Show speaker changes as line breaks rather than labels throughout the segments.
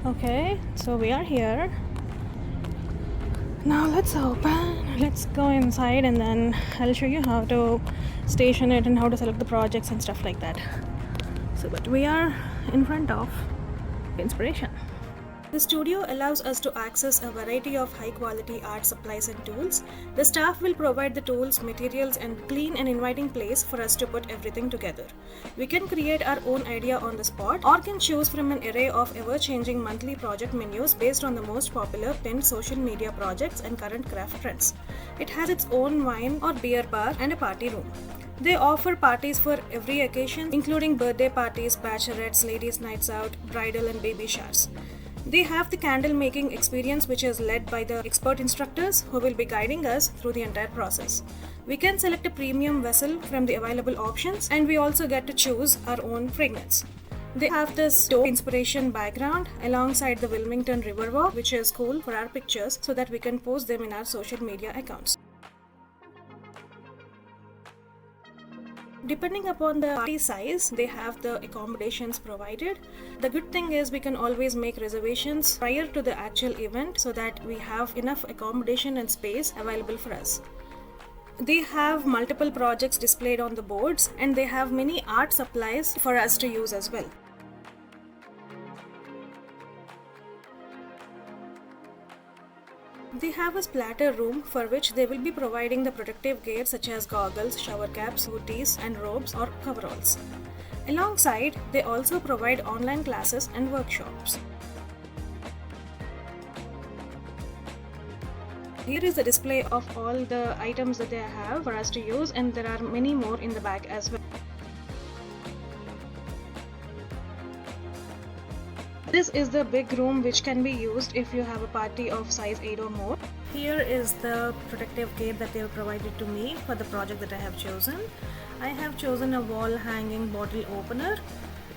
Okay, so we are here. Now let's open. Let's go inside and then I'll show you how to station it and how to select the projects and stuff like that. But we are in front of Pinspiration. The studio allows us to access a variety of high-quality art supplies and tools. The staff will provide the tools, materials, and clean and inviting place for us to put everything together. We can create our own idea on the spot or can choose from an array of ever-changing monthly project menus based on the most popular pinned social media projects and current craft trends. It has its own wine or beer bar and a party room. They offer parties for every occasion, including birthday parties, bachelorettes, ladies' nights out, bridal and baby showers. They have the candle making experience, which is led by the expert instructors who will be guiding us through the entire process. We can select a premium vessel from the available options, and we also get to choose our own fragrance. They have this dope inspiration background alongside the Wilmington Riverwalk, which is cool for our pictures so that we can post them in our social media accounts. Depending upon the party size, they have the accommodations provided. The good thing is we can always make reservations prior to the actual event so that we have enough accommodation and space available for us. They have multiple projects displayed on the boards and they have many art supplies for us to use as well. They have a splatter room for which they will be providing the protective gear such as goggles, shower caps, hoodies, and robes or coveralls. Alongside, they also provide online classes and workshops. Here is the display of all the items that they have for us to use, and there are many more in the back as well. This is the big room which can be used if you have a party of size 8 or more. Here is the protective gear that they have provided to me for the project that I have chosen. I have chosen a wall hanging bottle opener,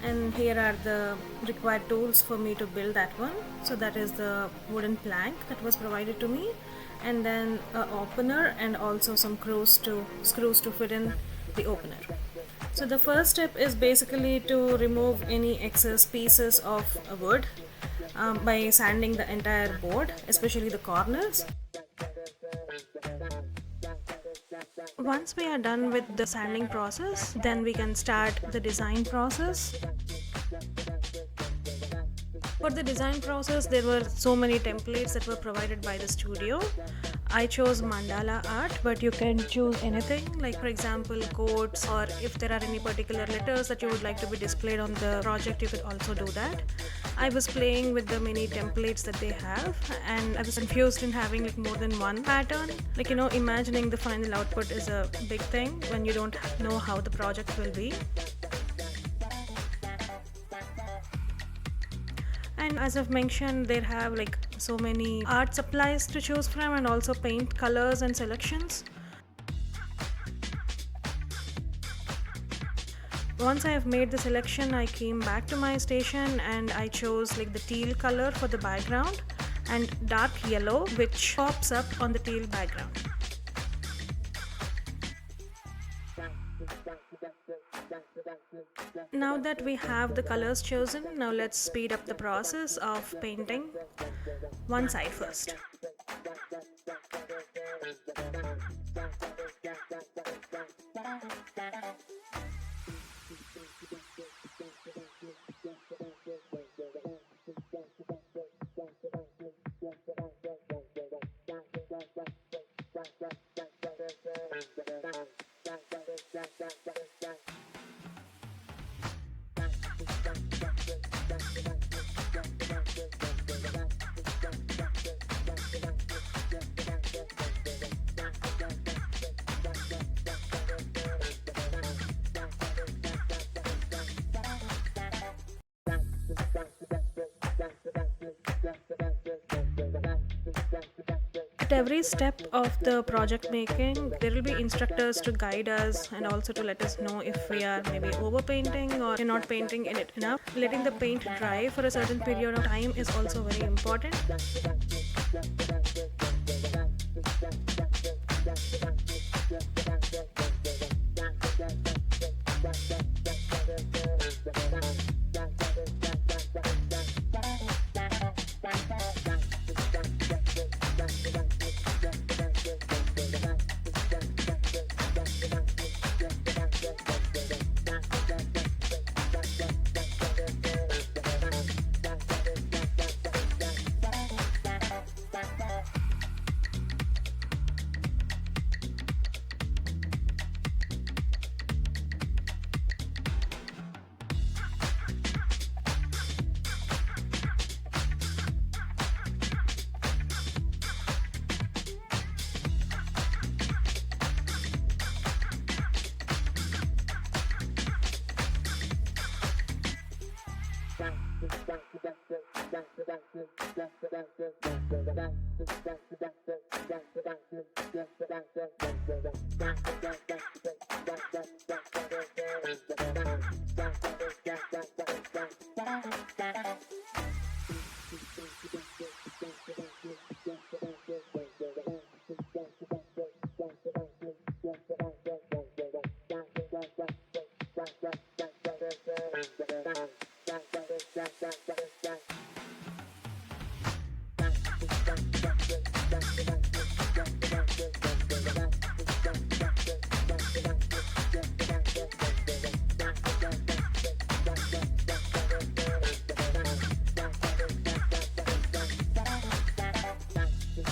and here are the required tools for me to build that one. So that is the wooden plank that was provided to me, and then an opener and also some screws to fit in the opener. So the first step is basically to remove any excess pieces of wood by sanding the entire board, especially the corners. Once we are done with the sanding process, then we can start the design process. For the design process, there were so many templates that were provided by the studio. I chose mandala art, but you can choose anything, like for example quotes, or if there are any particular letters that you would like to be displayed on the project, you could also do that. I was playing with the many templates that they have, and I was confused in having more than one pattern. Imagining the final output is a big thing when you don't know how the project will be. And as I've mentioned, they have so many art supplies to choose from and also paint colors and selections. Once I have made the selection, I came back to my station and I chose the teal color for the background and dark yellow, which pops up on the teal background. Now that we have the colors chosen, now let's speed up the process of painting one side first. At every step of the project making, there will be instructors to guide us and also to let us know if we are maybe overpainting or we're not painting in it enough. Letting the paint dry for a certain period of time is also very important.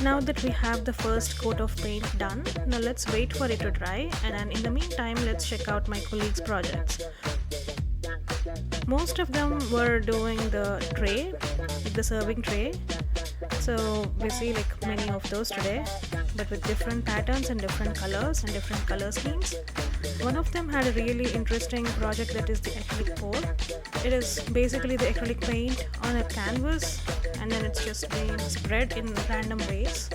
Now that we have the first coat of paint done, now let's wait for it to dry, and then in the meantime let's check out my colleagues' projects. Most of them were doing the tray, like the serving tray. So we see like many of those today, but with different patterns and different colors and different color schemes. One of them had a really interesting project that is the acrylic pour. It is basically the acrylic paint on a canvas, and then it's just being spread in random ways.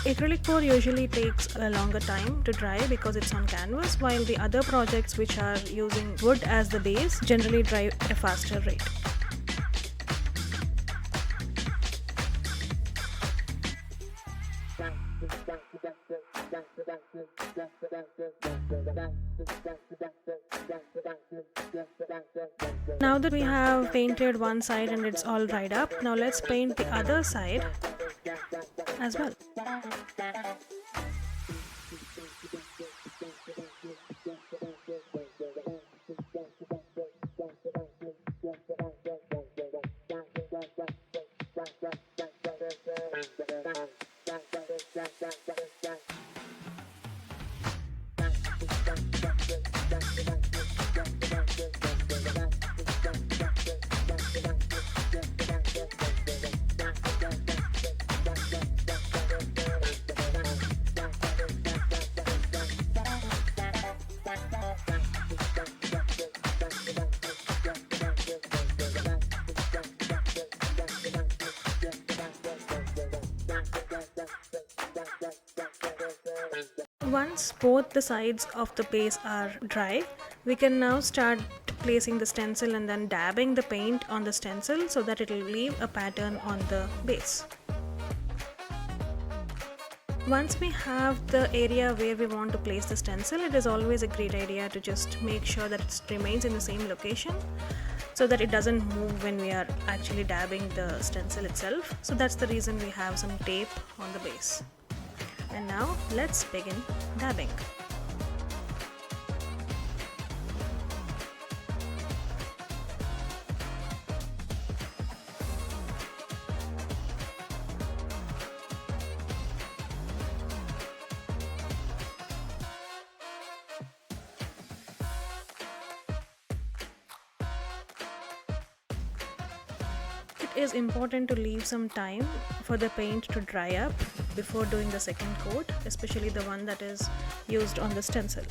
Acrylic pour usually takes a longer time to dry because it's on canvas, while the other projects which are using wood as the base generally dry at a faster rate. Now that we have painted one side and it's all dried up, now let's paint the other side as well. Once both the sides of the base are dry, we can now start placing the stencil and then dabbing the paint on the stencil so that it will leave a pattern on the base. Once we have the area where we want to place the stencil, it is always a great idea to just make sure that it remains in the same location so that it doesn't move when we are actually dabbing the stencil itself. So that's the reason we have some tape on the base. And now let's begin dabbing. It is important to leave some time for the paint to dry up before doing the second coat, especially the one that is used on the stencil.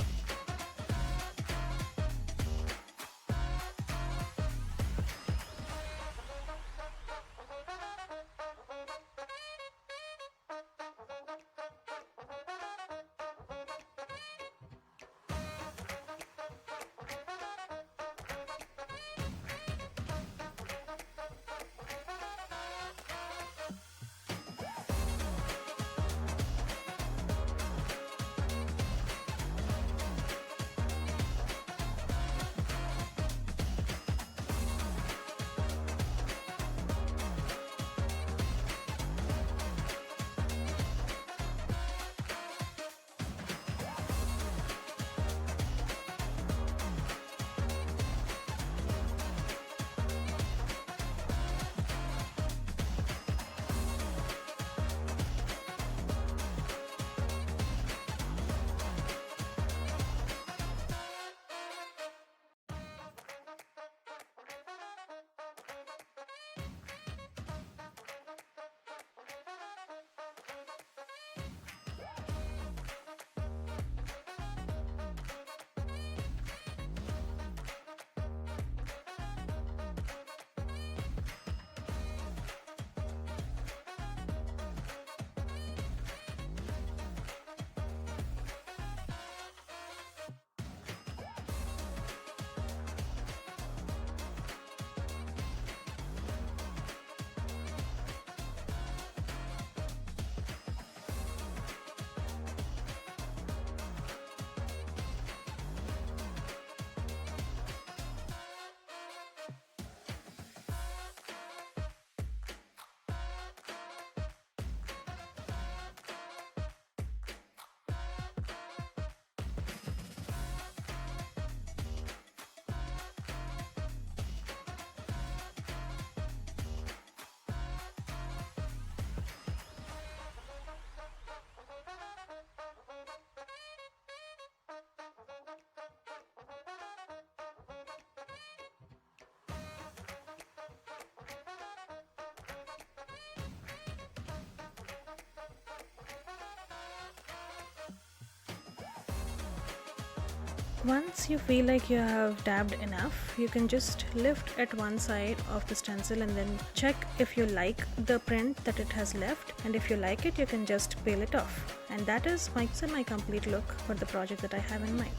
Once you feel like you have dabbed enough, you can just lift at one side of the stencil and then check if you like the print that it has left, and if you like it, you can just peel it off. And that is my complete look for the project that I have in mind.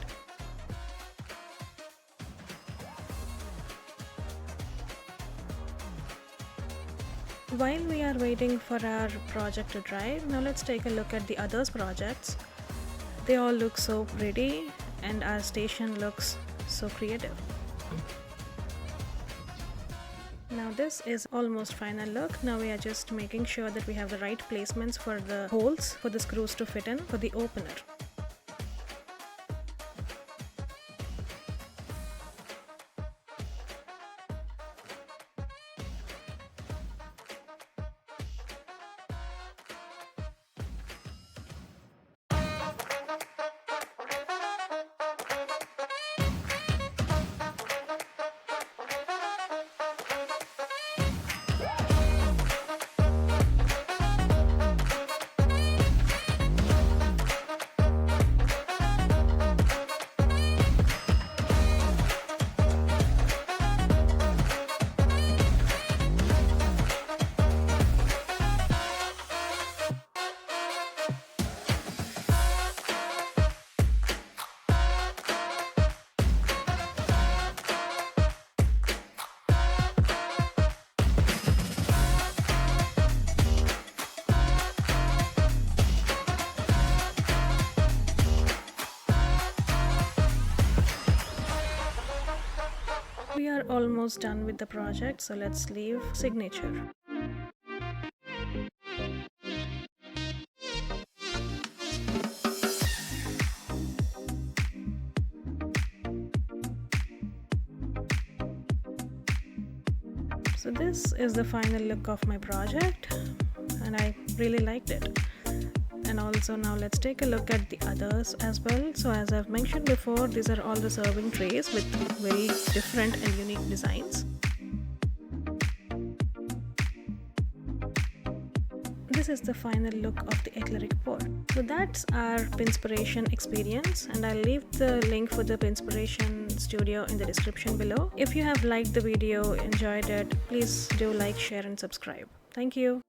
While we are waiting for our project to dry, now let's take a look at the others projects. They all look so pretty and our station looks so creative. Now this is almost final look. Now we are just making sure that we have the right placements for the holes for the screws to fit in for the opener. We are almost done with the project, so let's leave signature. So this is the final look of my project and I really liked it. And also now let's take a look at the others as well. So as I've mentioned before, these are all the serving trays with very different and unique designs. This is the final look of the acrylic pour. So that's our Pinspiration experience, and I'll leave the link for the Pinspiration studio in the description below. If you have liked the video, enjoyed it, please do like, share and subscribe. Thank you.